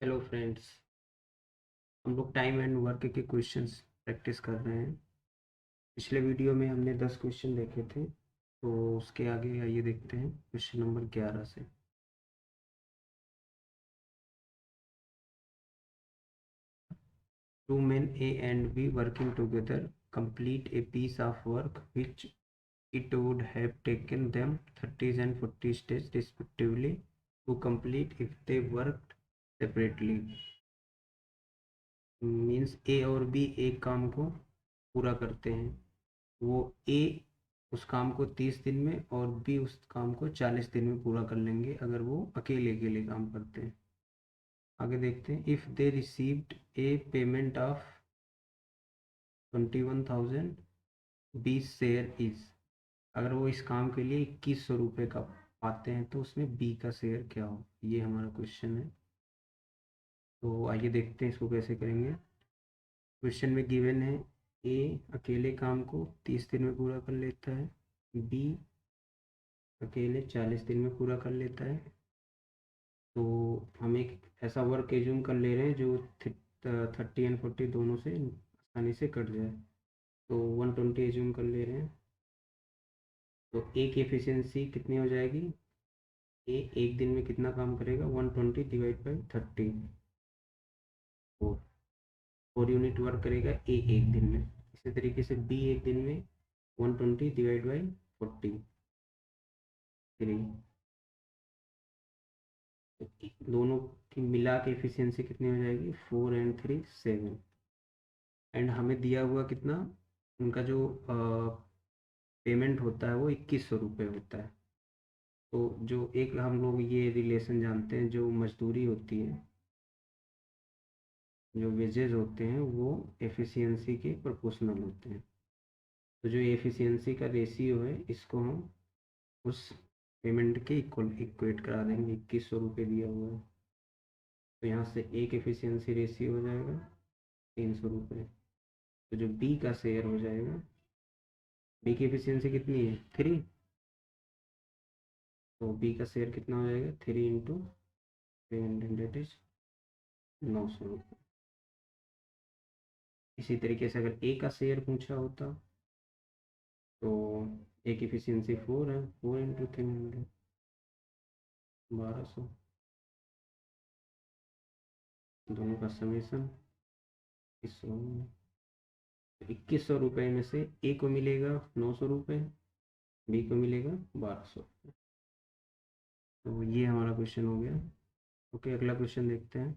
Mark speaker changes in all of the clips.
Speaker 1: Hello friends. हम लोग time and work के क्वेश्चंस प्रैक्टिस कर रहे हैं। पिछले वीडियो में हमने 10 क्वेश्चन देखे थे, तो उसके आगे आइए देखते हैं क्वेश्चन नंबर 11 से। Two men A and B working together complete a piece of work which it would have taken them 30 and 40 days respectively to complete if they worked separately। Means A और B एक काम को पूरा करते हैं। वो ए उस काम को 30 दिन में और बी उस काम को 40 दिन में पूरा कर लेंगे अगर वो अकेले अकेले काम करते हैं। आगे देखते हैं। If they received a payment of 21,000 B share is. अगर वो इस काम के लिए 2100 रुपये का पाते हैं तो उसमें बी का शेयर क्या हो, ये हमारा क्वेश्चन है। तो आइए देखते हैं इसको कैसे करेंगे। क्वेश्चन में गिवन है ए अकेले काम को 30 दिन में पूरा कर लेता है, बी अकेले 40 दिन में पूरा कर लेता है। तो हम एक ऐसा वर्क एज्यूम कर ले रहे हैं जो 30 एंड 40 दोनों से आसानी से कट जाए। तो 120 एज्यूम कर ले रहे हैं। तो ए की एफिशिएंसी कितनी हो जाएगी, ए एक दिन में कितना काम करेगा, 120 डिवाइड बाई 30, 4 यूनिट वर्क करेगा ए एक दिन में। इसी तरीके से बी एक दिन में 120 डिवाइड बाई 40, 3। दोनों की मिला के एफिशिएंसी कितनी हो जाएगी, 4 एंड 3 7। एंड हमें दिया हुआ कितना, उनका जो पेमेंट होता है वो 2100 रुपये होता है। तो जो एक हम लोग ये रिलेशन जानते हैं, जो मजदूरी होती है, जो वेजेस होते हैं वो एफिशिएंसी के प्रोपोर्शनल होते हैं। तो जो एफिशिएंसी का रेशियो है इसको हम उस पेमेंट के इक्वल इक्वेट करा देंगे। 2100 रुपये दिया हुआ है तो यहाँ से एक एफिशिएंसी रेशियो हो जाएगा 300 रुपये। तो जो बी का शेयर हो जाएगा, बी की एफिशिएंसी कितनी है 3, तो बी का शेयर कितना हो जाएगा 3 इंटू 300, डेट इज 900 रुपये। इसी तरीके से अगर ए का शेयर पूछा होता तो ए की एफिशिएंसी 4 है, 4 इंटू 300, 1200। दोनों का समेसन 2100 रुपये में से ए को मिलेगा 900 रुपये, बी को मिलेगा 1200। तो ये हमारा क्वेश्चन हो गया। ओके, अगला क्वेश्चन देखते हैं।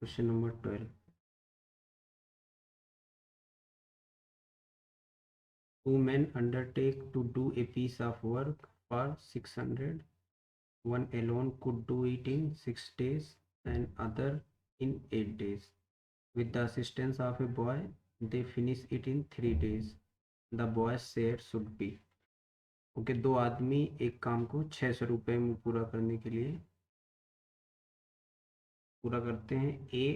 Speaker 1: Question number 12। Two men undertake to do a piece of work for 600. One alone could do it in 6 days and other in 8 days. With the assistance of a boy, they finish it in 3 days. The boy's share should be। Okay, दो आदमी एक काम को 600 रुपये में पूरा करने के लिए पूरा करते हैं। ए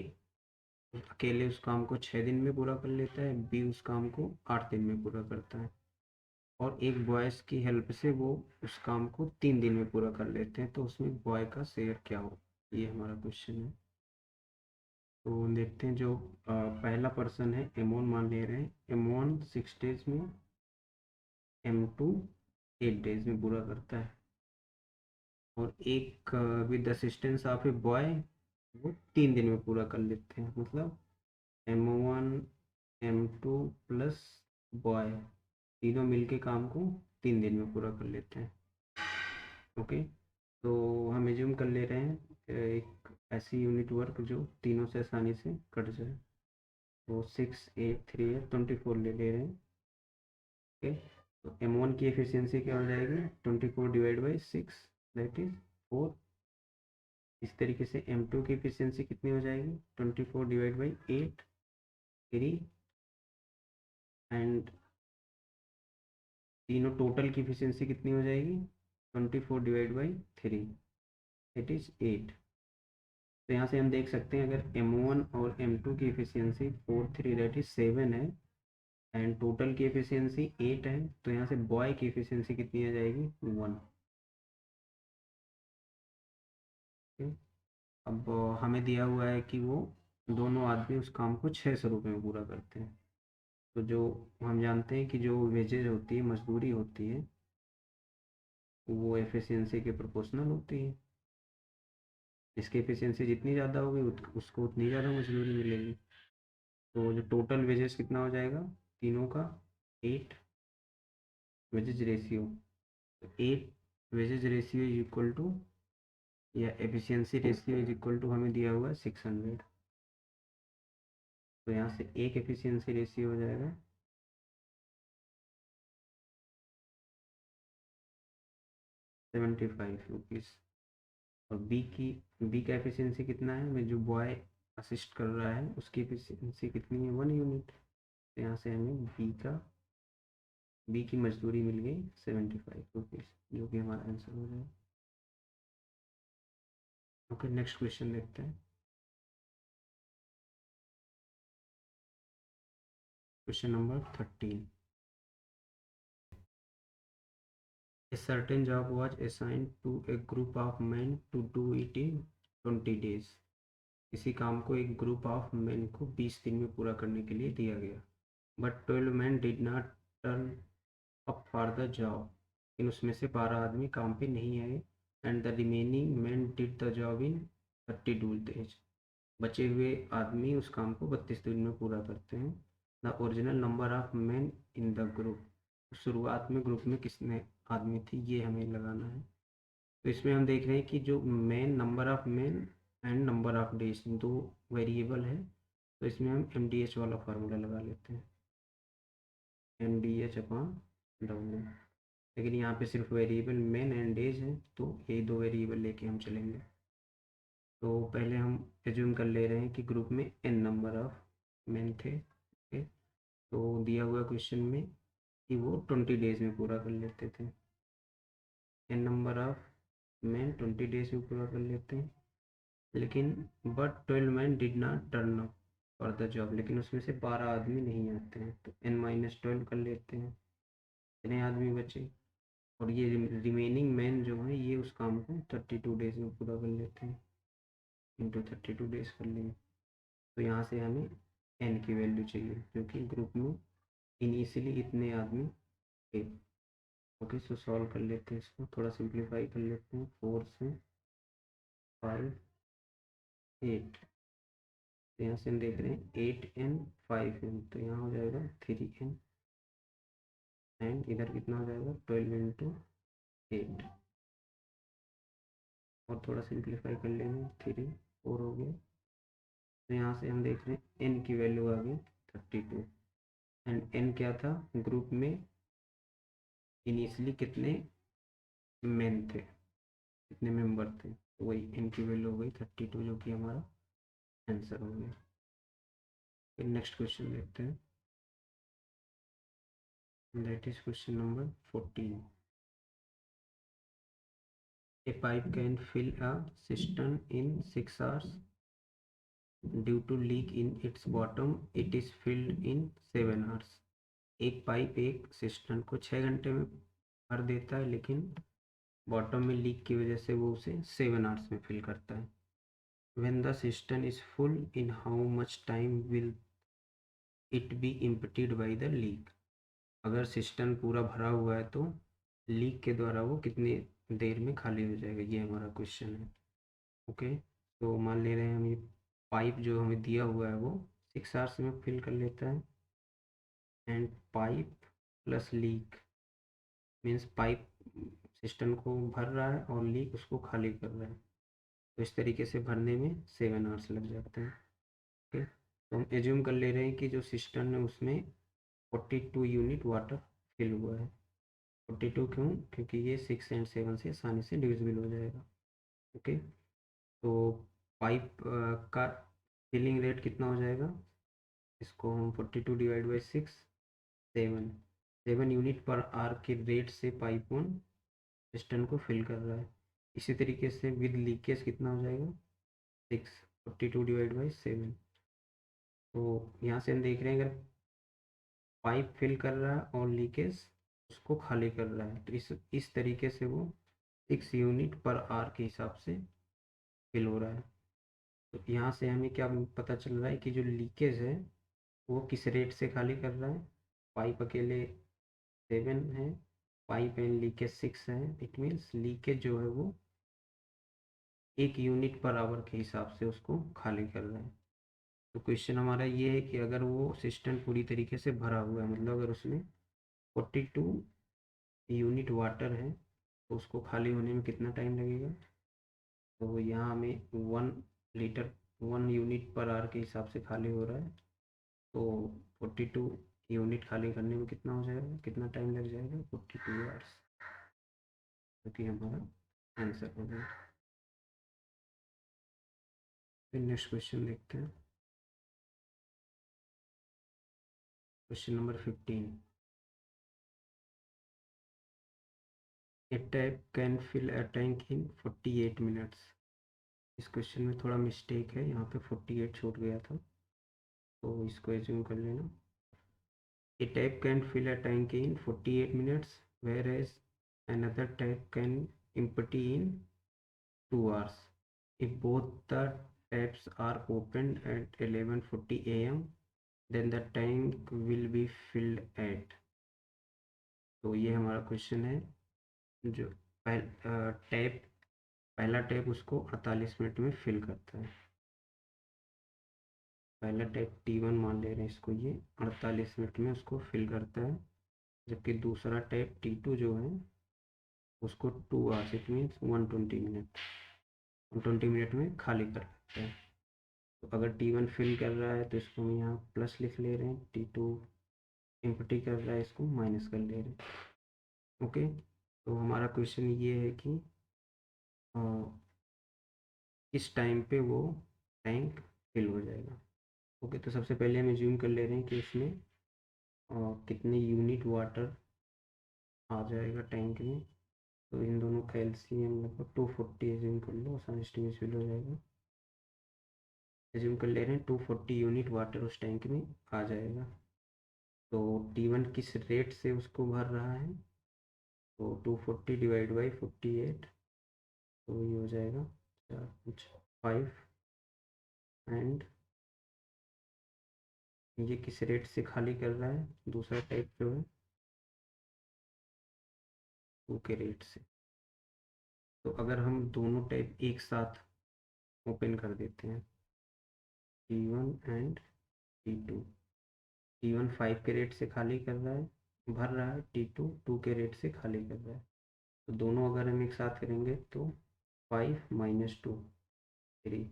Speaker 1: अकेले उस काम को 6 दिन में पूरा कर लेता है, बी उस काम को 8 दिन में पूरा करता है, और एक बॉयज़ की हेल्प से वो उस काम को 3 दिन में पूरा कर लेते हैं। तो उसमें बॉय का शेयर क्या हो, ये हमारा क्वेश्चन है। तो देखते हैं। जो पहला पर्सन है एमोन मान ले रहे हैं। एमोन 6 डेज में, M2 8 डेज में पूरा करता है, और एक with assistance of a boy वो 3 दिन में पूरा कर लेते हैं। मतलब M1 M2 प्लस बॉय तीनों मिलके काम को 3 दिन में पूरा कर लेते हैं। ओके, तो हम एज्यूम कर ले रहे हैं एक ऐसी यूनिट वर्क जो तीनों से आसानी से कट जाए। तो 6 8 3 है, 24 ले रहे हैं। ओके, तो M1 की एफिशिएंसी क्या हो जाएगी, 24 डिवाइड बाई 6, दैट इज 4। इस तरीके से M2 की एफिशिएंसी कितनी हो जाएगी, 24 डिवाइड बाई 8, 3। एंड तीनों टोटल की एफिशिएंसी कितनी हो जाएगी, 24 डिवाइड बाई 3, इट इज़ 8। तो यहाँ से हम देख सकते हैं अगर M1 और M2 की एफिशिएंसी 4 3 दैट इज 7 है, एंड टोटल की एफिशिएंसी 8 है, तो यहाँ से बॉय की एफिशिएंसी कितनी आ जाएगी, 1। अब हमें दिया हुआ है कि वो दोनों आदमी उस काम को 600 रुपये में पूरा करते हैं। तो जो हम जानते हैं कि जो वेजेज होती है, मजदूरी होती है, वो एफिशिएंसी के प्रोपोर्शनल होती है। इसकी एफिशिएंसी जितनी ज़्यादा होगी उसको उतनी ज़्यादा मजदूरी मिलेगी। तो जो टोटल वेजेस कितना हो जाएगा तीनों का, 8 वेजेज रेशियो। तो 8 wages ratio is equal to, या efficiency ratio is equal to हमें दिया हुआ है 600। तो यहाँ से एक एफिशिएंसी रेशियो हो जाएगा 75 रुपीज़। और बी का एफिशिएंसी कितना है, मैं जो बॉय असिस्ट कर रहा है उसकी एफिशिएंसी कितनी है, 1 यूनिट। तो यहाँ से हमें बी की मजदूरी मिल गई 75 रुपीज़, जो कि हमारा आंसर हो जाएगा। ओके, नेक्स्ट क्वेश्चन देखते हैं। Question number 13। A certain job was assigned to a group of men to do it in 20 days. किसी काम को एक ग्रुप ऑफ मेन को 20 दिन में पूरा करने के लिए दिया गया। But 12 man did not turn up for the job. लेकिन उसमें से 12 आदमी काम पे नहीं आए। And the remaining man did the job in 32 days. बचे हुए आदमी उस काम को 32 दिन में पूरा करते हैं। The original number of man in the group. शुरुआत में ग्रुप में कितने आदमी थे ये हमें लगाना है। तो इसमें हम देख रहे हैं कि जो man, number of man and number of days, दो वेरिएबल है। तो इसमें हम MDH वाला फार्मूला लगा लेते हैं, MDH/W। लेकिन यहाँ पे सिर्फ वेरिएबल मैन एंड डेज है, तो ये दो वेरिएबल लेके हम चलेंगे। तो पहले हम एज्यूम कर ले रहे हैं कि ग्रुप में n नंबर ऑफ मैन थे। ओके, तो दिया हुआ क्वेश्चन में कि वो 20 डेज में पूरा कर लेते थे। n number of man 20 days में पूरा कर लेते हैं। लेकिन but 12 man did not turn up for the job. लेकिन उसमें से 12 आदमी नहीं आते हैं, तो n-12 कर लेते हैं। कितने आदमी बचे, और ये रिमेनिंग मैन जो है ये उस काम को 32 डेज में पूरा कर लेते हैं, इंटू 32 डेज कर लेंगे। तो यहाँ से हमें n की वैल्यू चाहिए, क्योंकि ग्रुप में इनिशियली इतने आदमी थे। ओके, सो सॉल्व कर लेते हैं इसको, थोड़ा सिंप्लीफाई कर लेते हैं। 4 से 5 8। तो यहाँ से हम देख रहे हैं 8n 5n, तो यहाँ हो जाएगा 3n। एंड इधर कितना हो जाएगा 12 इंटू 8। और थोड़ा सिंप्लीफाई कर लेंगे, 3 4 हो गया। तो यहाँ से हम देख रहे हैं n की वैल्यू आ गई 32। एंड n क्या था, ग्रुप में इनिशियली कितने मेन थे, कितने मेंबर थे, तो वही n की वैल्यू हो गई 32, जो कि हमारा आंसर हो गया। फिर नेक्स्ट क्वेश्चन देखते हैं, that is question number 14। A pipe can fill a cistern in 6 hours. Due to leak in its bottom, it is filled in 7 hours. एक पाइप एक सिस्टर्न को 6 घंटे में भर देता है, लेकिन बॉटम में लीक की वजह से वो उसे 7 आवर्स में फिल करता है। When the cistern is full, in how much time will it be emptied by the leak? अगर सिस्टर्न पूरा भरा हुआ है तो लीक के द्वारा वो कितनी देर में खाली हो जाएगा, ये हमारा क्वेश्चन है। ओके, तो मान ले रहे हैं हम ये पाइप जो हमें दिया हुआ है वो 6 आवर्स में फिल कर लेता है। And pipe plus leak means pipe system को भर रहा है और लीक उसको खाली कर रहा है। तो इस तरीके से भरने में 7 आवर्स लग जाते हैं। ओके, तो हम एज्यूम कर ले रहे हैं कि जो सिस्टम है उसमें 42 यूनिट वाटर फिल हुआ है। 42 क्यों, क्योंकि ये 6 एंड 7 से आसानी से डिविजिबल हो जाएगा। ओके, तो पाइप का फिलिंग रेट कितना हो जाएगा, इसको हम 42 डिवाइड बाई 6, 7 यूनिट पर आर के रेट से पाइप वन पिस्टन को फिल कर रहा है। इसी तरीके से विद लीकेज कितना हो जाएगा 6, 42 डिवाइड बाई 7। तो यहाँ से हम देख रहे हैं अगर पाइप फिल कर रहा है और लीकेज उसको खाली कर रहा है, तो इस तरीके से वो 6 यूनिट पर आर के हिसाब से फिल हो रहा है। तो यहाँ से हमें क्या पता चल रहा है कि जो लीकेज है वो किस रेट से खाली कर रहा है। पाइप अकेले 7 है, पाइप एंड लीकेज 6 है। इट मीन्स लीकेज जो है वो 1 यूनिट/आवर के हिसाब से उसको खाली कर रहा है। तो क्वेश्चन हमारा ये है कि अगर वो सिस्टम पूरी तरीके से भरा हुआ है, मतलब अगर उसमें 42 यूनिट वाटर है, तो उसको खाली होने में कितना टाइम लगेगा। तो यहाँ हमें 1 लीटर 1 यूनिट/आवर के हिसाब से खाली हो रहा है, तो 42 यूनिट खाली करने में कितना हो जाएगा, कितना टाइम लग जाएगा, 42 आवर्स, जो कि हमारा आंसर हो गया। फिर नेक्स्ट क्वेश्चन देखते हैं। Question number 15। A tap can fill a tank in 48 minutes. इस क्वेश्चन में थोड़ा मिस्टेक है, यहाँ पे 48 छूट गया था, तो इसको एज्यूम कर लेना। A tap can fill a tank in 48 minutes, whereas another tap can empty in 2 hours. If both the taps are opened at 11:40 a.m., then the tank will be filled at। तो ये हमारा question है। जो tap पहला tap उसको 48 minute में fill करता है। पहला टैप T1 मान ले रहे हैं इसको, ये 48 मिनट में उसको फिल करता है, जबकि दूसरा टैप T2 जो है उसको 2 आवर्स, इट मीन्स 120 मिनट में खाली कर लेता है। तो अगर T1 फिल कर रहा है तो इसको हम यहाँ प्लस लिख ले रहे हैं, T2 एम्प्टी कर रहा है इसको माइनस कर ले रहे हैं। ओके, तो हमारा क्वेश्चन ये है कि किस टाइम पे वो टैंक फिल हो जाएगा। ओके, तो सबसे पहले हम एज्यूम कर ले रहे हैं कि इसमें कितने यूनिट वाटर आ जाएगा टैंक में। तो इन दोनों का एलसीएम लगभग 240 एज्यूम कर लो, आसान एस्टिमेट हो जाएगा। एज्यूम कर ले रहे हैं 240 यूनिट वाटर उस टैंक में आ जाएगा। तो T1 किस रेट से उसको भर रहा है, तो 240 डिवाइड बाई 48, तो ये हो जाएगा 5। एंड ये किस रेट से खाली कर रहा है, दूसरा टाइप जो है 2 के रेट से। तो अगर हम दोनों टाइप एक साथ ओपन कर देते हैं, T1 एंड T2, T1 5 के रेट से खाली कर रहा है, भर रहा है, T2 2 के रेट से खाली कर रहा है। तो दोनों अगर हम एक साथ करेंगे तो 5 - 2 3,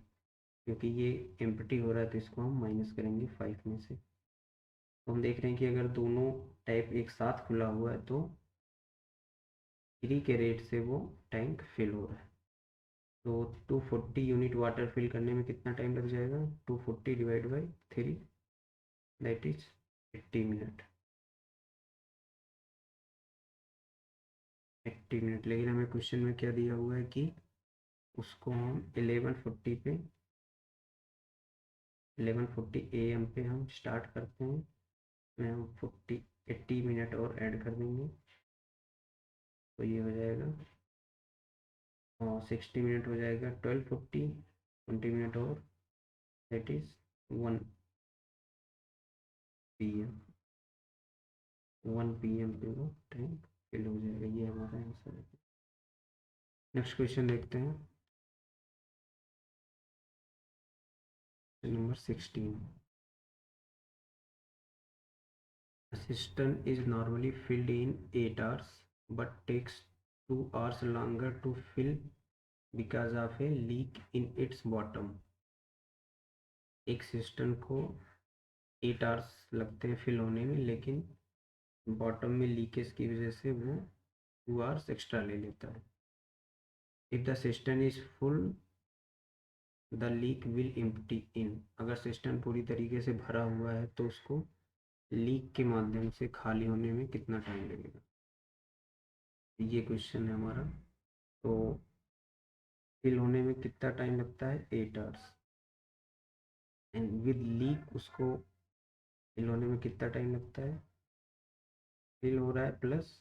Speaker 1: क्योंकि ये एम्प्टी हो रहा है तो इसको हम माइनस करेंगे 5 में से। तो हम देख रहे हैं कि अगर दोनों टैप एक साथ खुला हुआ है तो 3 के रेट से वो टैंक फिल हो रहा है। तो 240 यूनिट वाटर फिल करने में कितना टाइम लग जाएगा, 240 divide by 3, that is 80 minute. 80 minute, लेकिन हमें क्वेश्चन में क्या दिया हुआ है कि उसको हम 11:40 AM पे हम स्टार्ट करते हैं, में हम 80 मिनट और ऐड कर देंगे, तो ये हो जाएगा और 60 मिनट हो जाएगा 12:40, 20 मिनट और, दैट इज 1 PM पे वो टाइम फिल हो जाएगा। ये हमारा आंसर है। नेक्स्ट क्वेश्चन देखते हैं, number 16। A cistern is normally filled in 8 hours but takes 2 hours longer to fill because of a leak in its bottom। एक सिस्टम को 8 आवर्स लगते हैं फिल होने में, लेकिन बॉटम में लीकेज की वजह से वो 2 आवर्स एक्स्ट्रा ले लेता है। If the system is full the leak will empty in. अगर सिस्टम पूरी तरीके से भरा हुआ है तो उसको लीक के माध्यम से खाली होने में कितना टाइम लगेगा, ये क्वेश्चन है हमारा। तो फिल होने में कितना टाइम लगता है, 8 आवर्स, एंड विद लीक उसको फिल होने में कितना टाइम लगता है, फिल हो रहा है प्लस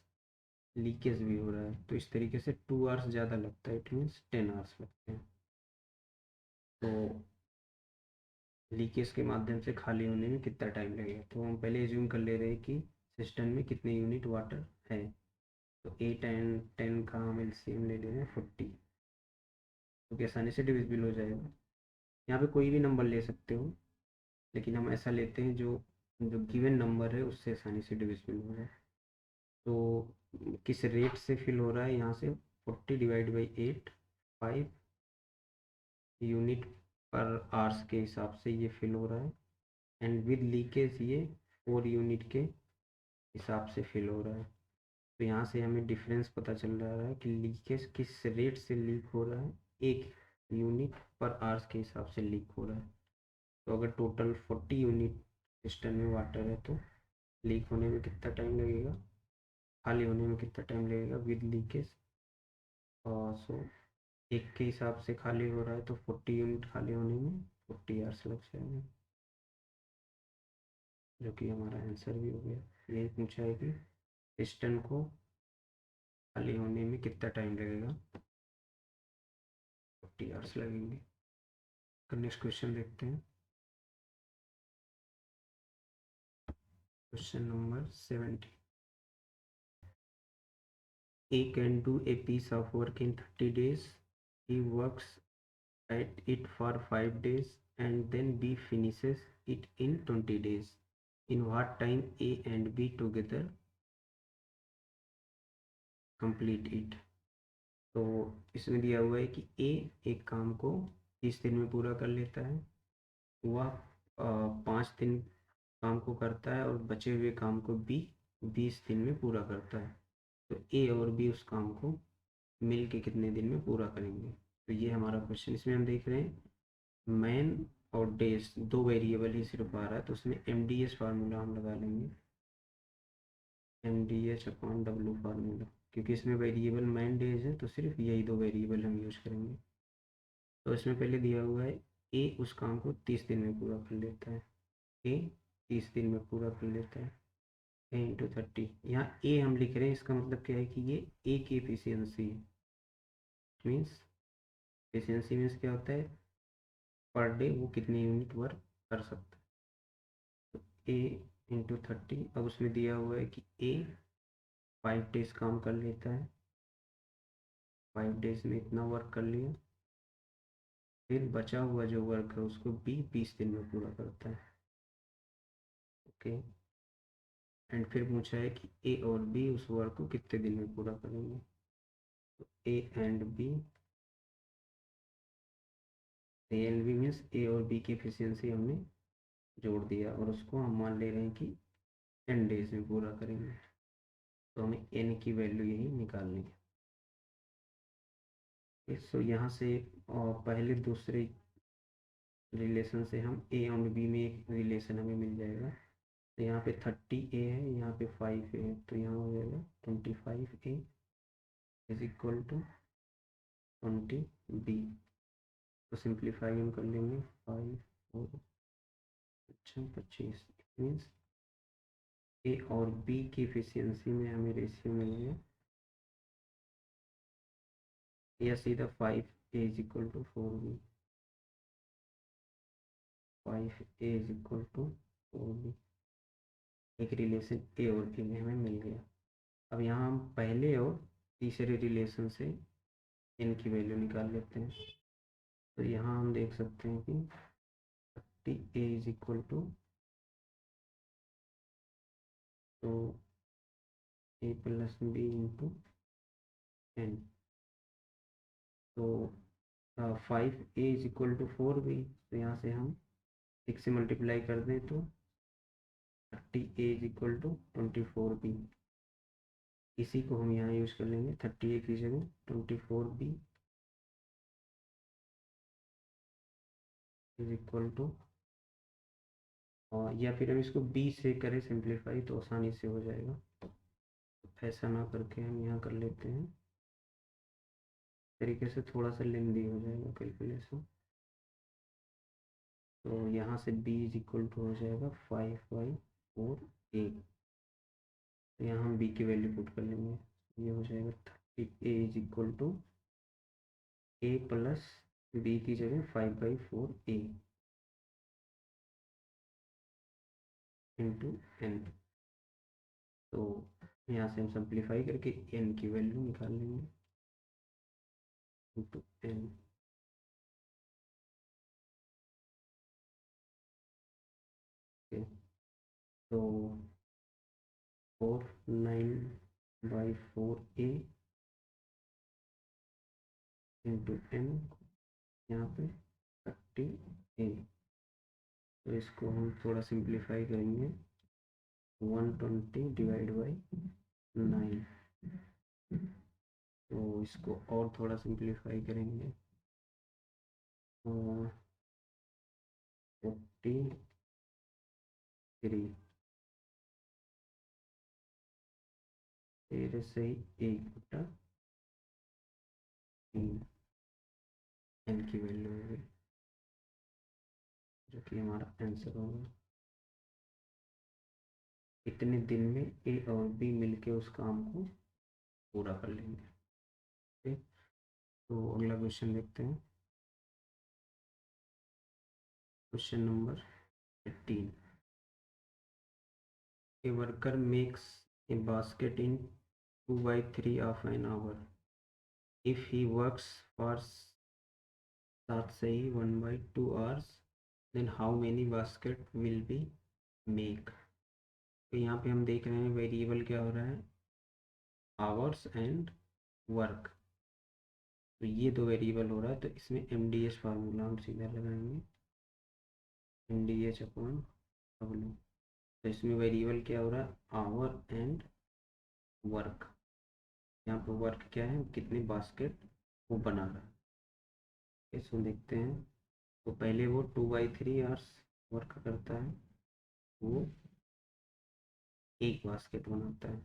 Speaker 1: लीकेज भी हो रहा है, तो इस तरीके से 2 आवर्स ज़्यादा लगता है, इट मीन्स 10 आवर्स लगते हैं। तो लीकेज के माध्यम से खाली होने में कितना टाइम लगेगा। तो हम पहले एज्यूम कर ले रहे हैं कि सिस्टम में कितने यूनिट वाटर है। तो 8 and 10 का हम एलसीएम ले ले रहे हैं 40, तो कि आसानी से डिविजिबल हो जाएगा। यहाँ पे कोई भी नंबर ले सकते हो, लेकिन हम ऐसा लेते हैं जो जो गिवन नंबर है उससे आसानी से डिविजिबल हो जाए। तो किस रेट से फिल हो रहा है, यहाँ से 40 डिवाइड बाई 8, 5 यूनिट पर आवर्स के हिसाब से ये फिल हो रहा है। एंड विद लीकेज ये 4 यूनिट के हिसाब से फिल हो रहा है। तो यहाँ से हमें डिफरेंस पता चल रहा है कि लीकेज किस रेट से लीक हो रहा है, 1 यूनिट पर आवर्स के हिसाब से लीक हो रहा है। तो अगर टोटल 40 यूनिट सिस्टम में वाटर है तो लीक होने में कितना टाइम लगेगा, खाली होने में कितना टाइम लगेगा विद लीकेज। और सो 1 के हिसाब से खाली हो रहा है तो 40 यूनिट खाली होने में 40 आवर्स लग जाएंगे, जो कि हमारा आंसर भी हो गया। यही पूछा है कि पिस्टन को खाली होने में कितना टाइम लगेगा, 40 आवर्स लगेंगे। नेक्स्ट क्वेश्चन देखते हैं। Question number 70। A can do a piece of work in 30 days. He works at it for 5 days and then B finishes it in 20 days. In what time A and B together complete it? तो इसमें दिया हुआ है कि A एक काम को 30 दिन में पूरा कर लेता है, वह 5 दिन काम को करता है और बचे हुए काम को B 20 दिन में पूरा करता है। तो A और B उस काम को मिल के कितने दिन में पूरा करेंगे। तो ये हमारा क्वेश्चन। इसमें हम देख रहे हैं मैन और डेज दो वेरिएबल ही सिर्फ आ रहा है, तो उसमें MDH फार्मूला हम लगा लेंगे, MDH/W फार्मूला, क्योंकि इसमें वेरिएबल मैन डेज है तो सिर्फ यही दो वेरिएबल हम यूज करेंगे। तो इसमें पहले दिया हुआ है ए उस काम को 30 दिन में पूरा कर लेता है, ए 30 दिन में पूरा कर लेता है, ए इंटू 30। यहाँ ए हम लिख रहे हैं, इसका मतलब क्या है कि ये ए की एफिशिएंसी है। मीन्स एफिशिएंसी मीन्स क्या होता है, पर डे वो कितने यूनिट वर्क कर सकता है। तो ए इंटू 30। अब उसमें दिया हुआ है कि ए 5 डेज काम कर लेता है, 5 डेज में इतना वर्क कर लिया, फिर बचा हुआ जो वर्क है उसको बी 20 दिन में पूरा करता है। ओके। एंड फिर पूछा है कि ए और बी उस वर्क को कितने दिन में पूरा करेंगे। तो A and B means A और बी की एफिशिएंसी हमने जोड़ दिया और उसको हम मान ले रहे हैं कि n डेज में पूरा करेंगे। तो हमें n की वैल्यू यही निकालनी है। सो यहाँ से पहले दूसरे रिलेशन से हम ए और बी में एक रिलेशन हमें मिल जाएगा। तो यहाँ पे 30A है, यहाँ पे 5A है, तो यहाँ हो जाएगा 25A is equal to 20B। तो सिंप्लीफाई हम कर लेंगे, 5 और 25 मीन्स ए और बी की एफिशिएंसी में हमें रेशियो मिल गया, या सीधा 5A is equal to 4B, 5A is equal to 4B। एक रिलेशन ए और बी में हमें मिल गया। अब यहाँ हम पहले और तीसरे रिलेशन से n की वैल्यू निकाल लेते हैं। तो यहाँ हम देख सकते हैं कि 30A इज इक्वल टू, तो A plus B into N. तो 5A is equal to 4B, तो यहाँ से हम 6 से मल्टीप्लाई कर दें तो 30A is equal to 24B। इसी को हम यहाँ यूज़ कर लेंगे, 30A की जगह 24B इज इक्वल टू, या फिर हम इसको B से करें सिंप्लीफाई तो आसानी से हो जाएगा। तो ऐसा ना करके हम यहाँ कर लेते हैं, तरीके से थोड़ा सा लेंदी हो जाएगा कैलकुलेशन। तो यहाँ से B इज इक्वल टू हो जाएगा 5/4A। तो यहाँ हम B की वैल्यू पुट कर लेंगे, ये हो जाएगा 30A is equal to A plus B की जगह 5/4A। Into N. तो यहाँ से हम सिंप्लीफाई करके एन की वैल्यू निकाल लेंगे इंटू एन। तो 4/9 इंटू एन, यहाँ पे 30 ए। तो इसको हम थोड़ा सिंप्लीफाई करेंगे, 120 डिवाइड बाई 9। तो इसको और थोड़ा सिंप्लीफाई करेंगे, 43 तेरह से 1/3 एन की वैल्यू होगी, जो कि हमारा आंसर होगा। इतने दिन में ए और बी मिलके उस काम को पूरा कर लेंगे। ठीक, तो अगला क्वेश्चन देखते हैं। Question number 15। A worker makes a basket in 2/3 of an hour. If he works for 1/2 hours, then how many basket will be make? तो यहाँ पे हम देख रहे हैं वेरिएबल क्या हो रहा है, आवर्स एंड वर्क। तो ये दो वेरिएबल हो रहा है, तो इसमें MDH फार्मूला हम सीधा लगाएंगे, MDH अपॉन W। तो इसमें वेरिएबल क्या हो रहा है, आवर एंड वर्क। यहाँ पे वर्क क्या है, कितने बास्केट वो बना रहा है। इसको देखते हैं। तो पहले वो 2/3 आवर्स वर्क करता है, वो एक बास्केट बनाता है।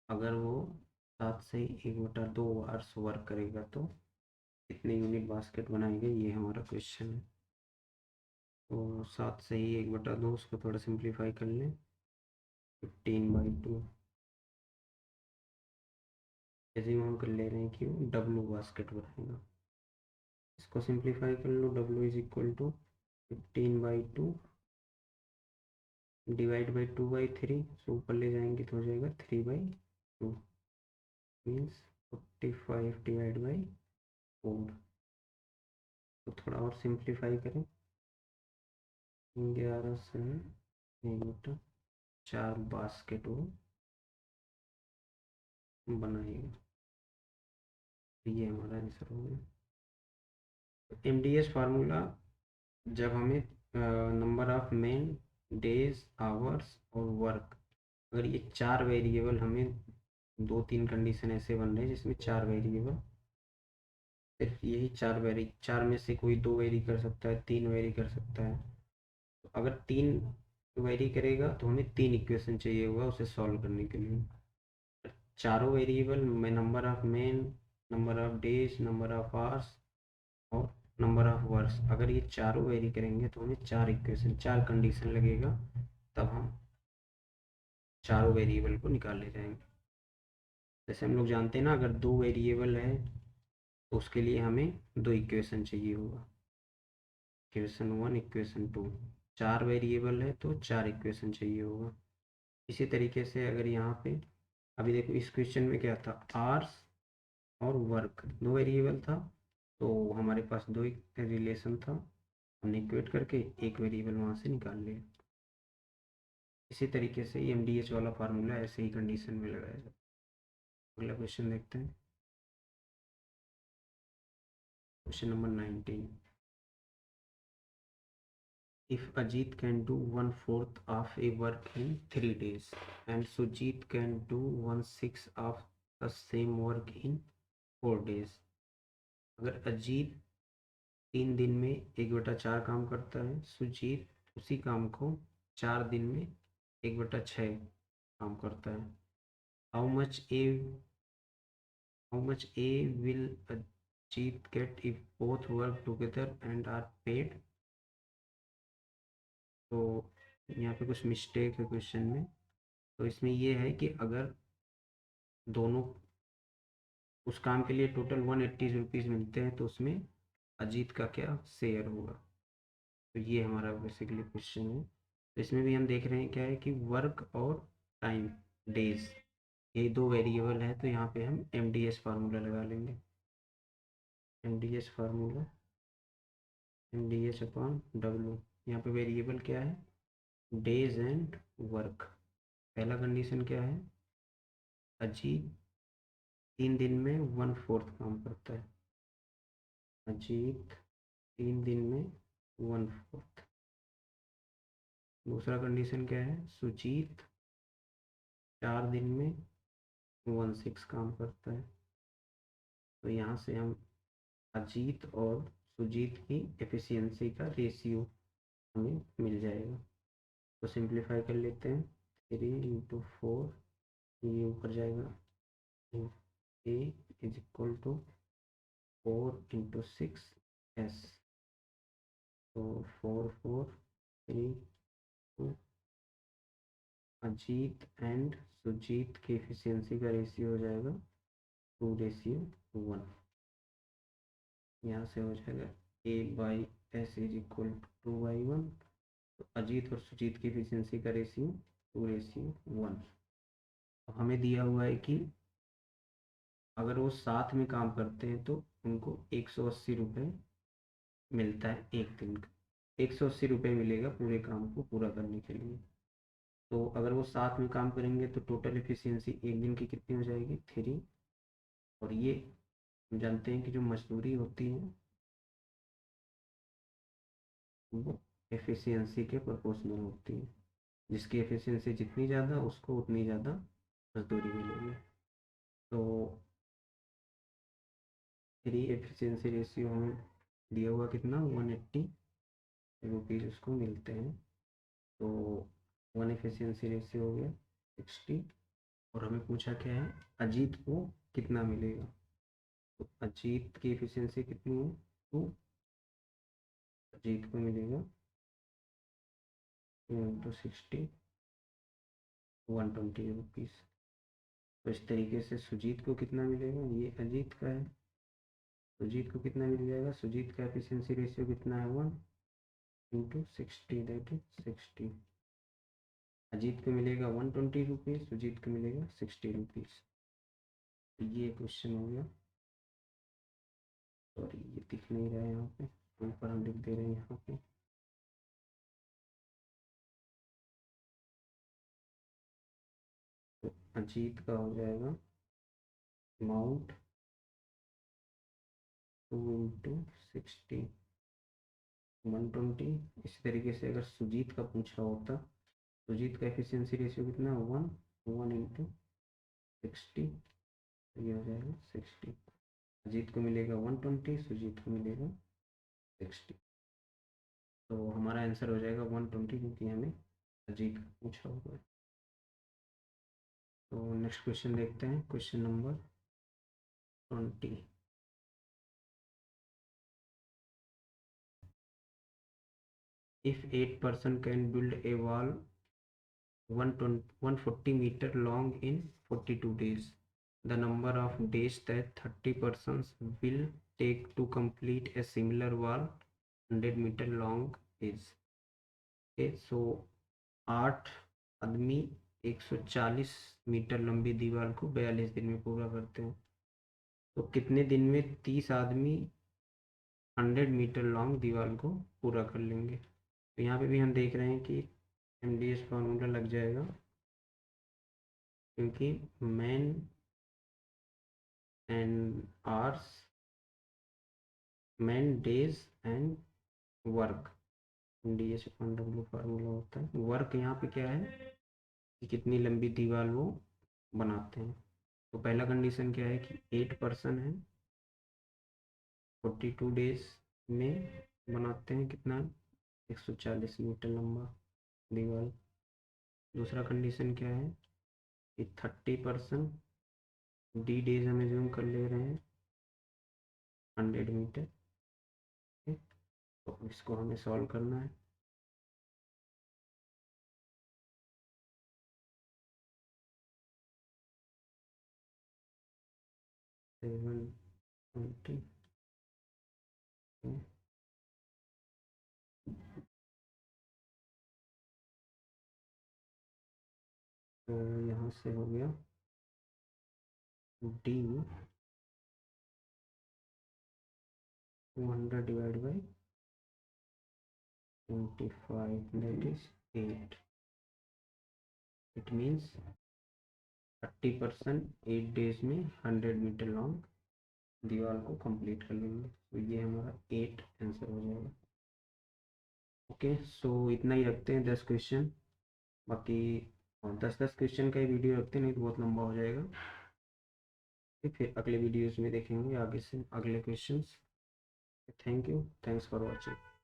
Speaker 1: अगर वो 7 से 1/2 आवर्स वर्क करेगा तो कितने यूनिट बास्केट बनाएगा, ये हमारा क्वेश्चन है। तो 7 से ही 1/2, उसको थोड़ा सिंप्लीफाई कर लें, 15/2। एज्यूम हम कर ले रहे हैं कि वो W बास्केट बनाएगा। इसको सिंप्लीफाई कर लो, W is equal to 15/2 divide by 2/3। So ऊपर ले जाएंगे तो हो जाएगा 3/2, मीन्स 45 डिवाइड बाई 4। तो थोड़ा और सिंप्लीफाई करें, 11 से 1/4 बास्केट वो बनाएगा। ये हमारा आंसर हो गया। MDH फार्मूला, जब हमें number of man, days, hours और वर्क, अगर ये 4 वेरिएबल हमें 2-3 कंडीशन ऐसे बन रहे हैं जिसमें 4 वेरिएबल, सिर्फ यही 4 में से कोई 2 वेरी कर सकता है, 3 वेरी कर सकता है। तो अगर 3 वेरी करेगा तो हमें 3 इक्वेशन चाहिए होगा उसे सॉल्व करने के लिए। चारों वेरिएबल में number of man, number of days, number of hours और नंबर ऑफ वर्क्स, अगर ये चारों वेरी करेंगे तो हमें 4 इक्वेशन, 4 कंडीशन लगेगा, तब हम चारों वेरिएबल को निकाल ले जाएंगे। जैसे हम लोग जानते हैं ना, अगर 2 वेरिएबल है तो उसके लिए हमें 2 इक्वेशन चाहिए होगा, इक्वेशन 1, इक्वेशन 2। 4 वेरिएबल है तो 4 इक्वेशन चाहिए होगा। इसी तरीके से अगर यहाँ पे अभी देखो, इस क्वेश्चन में क्या था, आवर्स और वर्क 2 वेरिएबल था, तो हमारे पास 2 रिलेशन था, हमने इक्वेट करके एक वेरिएबल वहाँ से निकाल लिया। इसी तरीके से MDH वाला फार्मूला ऐसे ही कंडीशन में लगाया जाता है। अगला क्वेश्चन देखते हैं, question number 19। If Ajit can do 1/4 of a work in 3 days and Sujit can do 1/6 of the same work in 4 days, अगर अजीत 3 दिन में 1/4 काम करता है, सुजीत उसी काम को 4 दिन में 1/6 काम करता है, how much A will Ajit get if both work together and are paid. तो यहाँ पे कुछ मिस्टेक है क्वेश्चन में। तो इसमें ये है कि अगर दोनों उस काम के लिए टोटल 180 रुपीज़ मिलते हैं तो उसमें अजीत का क्या शेयर होगा। तो ये हमारा बेसिकली क्वेश्चन है। तो इसमें भी हम देख रहे हैं क्या है कि वर्क और टाइम, डेज, ये दो वेरिएबल है, तो यहाँ पे हम MDS फार्मूला लगा लेंगे। MDS formula MDS upon W। यहाँ पे वेरिएबल क्या है, डेज एंड वर्क। पहला कंडीशन क्या है, अजीत 3 दिन में 1/4 काम करता है। अजीत 3 दिन में 1/4। दूसरा कंडीशन क्या है, सुजीत 4 दिन में 1/6 काम करता है। तो यहाँ से हम अजीत और सुजीत की एफिशिएंसी का रेशियो हमें मिल जाएगा। तो सिंप्लीफाई कर लेते हैं, 3 × 4, ये ऊपर जाएगा, A is equal to 4 × 6S। तो 4 4 3 2। अजीत एंड सुजीत की एफिशिएंसी का रेशियो हो जाएगा 2:1। यहाँ से हो जाएगा A/S इज इक्वल टू 2/1। तो अजीत और सुजीत की एफिशिएंसी का रेशियो 2:1। तो हमें दिया हुआ है कि अगर वो साथ में काम करते हैं तो उनको 180 रुपये मिलता है एक दिन का। 180 रुपये मिलेगा पूरे काम को पूरा करने के लिए। तो अगर वो साथ में काम करेंगे तो टोटल एफिशिएंसी एक दिन की कितनी हो जाएगी, 3। और ये हम जानते हैं कि जो मजदूरी होती है वो एफिशिएंसी के प्रोपोर्शनल होती है। जिसकी एफिशिएंसी जितनी ज़्यादा उसको उतनी ज़्यादा मजदूरी मिलेगी। तो 3 एफिशिएंसी रेशियो हमें दिया हुआ कितना, 180 रुपीज़ उसको मिलते हैं। तो 1 एफिशिएंसी रेशियो हो गया 60। और हमें पूछा क्या है, अजीत को कितना मिलेगा। तो अजीत की एफिशिएंसी कितनी है, 2। अजीत को मिलेगा 2 × 60, 120 रुपीज़। तो इस तरीके से सुजीत को कितना मिलेगा, ये अजीत का है, सुजीत को कितना मिल जाएगा, सुजीत का एफिशिएंसी रेशियो कितना है, 1 × 60, दैट इज 60। अजीत को मिलेगा 120 रुपीज़, सुजीत को मिलेगा 60 रुपीज़। तो ये क्वेश्चन हो गया। सॉरी ये दिख नहीं रहा है यहाँ पे, ऊपर हम लिख दे रहे हैं यहाँ पे। तो अजीत का हो जाएगा अमाउंट 2 × 60, 120। इसी तरीके से अगर सुजीत का पूछा होता, सुजीत का एफिशिएंसी रेशियो कितना है, 1 × 60, ये हो जाएगा 60। अजीत को मिलेगा 120, सुजीत को मिलेगा 60। तो हमारा आंसर हो जाएगा 120, क्योंकि हमें अजीत का पूछा हुआ है। तो नेक्स्ट क्वेश्चन देखते हैं, question number 20। If 8 person can build a wall 140 meter long in 42 days, the number of days that 30 persons will take to complete a similar wall 100 meter long is। okay, so 8 आदमी 140 metre लंबी दीवार को 42 दिन में पूरा करते हैं। तो कितने दिन में 30 आदमी 100 मीटर लॉन्ग दीवार को पूरा कर लेंगे। तो यहाँ पे भी हम देख रहे हैं कि MDS फार्मूला लग जाएगा, क्योंकि man and hours, man days and work, MDS upon W formula होता है। वर्क यहाँ पे क्या है कि कितनी लंबी दीवार वो बनाते हैं। तो पहला कंडीशन क्या है कि 8 पर्सन है, 42 डेज में बनाते हैं कितना, 140 मीटर लंबा दीवार। दूसरा कंडीशन क्या है कि 30% डी डेज हमें जूम कर ले रहे हैं 100 मीटर। तो इसको हमें सॉल्व करना है। सेवन 20, तो यहाँ से हो गया D 200 divide by 25, that is 8. It means 30% 8 days में 100 मीटर लॉन्ग दीवार को कंप्लीट कर लेंगे। तो ये हमारा 8 आंसर हो जाएगा। ओके, सो इतना ही रखते हैं 10 क्वेश्चन। बाकी 10 क्वेश्चन का ही वीडियो रखते हैं, नहीं तो बहुत लंबा हो जाएगा। फिर अगले वीडियोस में देखेंगे आगे से अगले questions. Thank you, thanks for watching.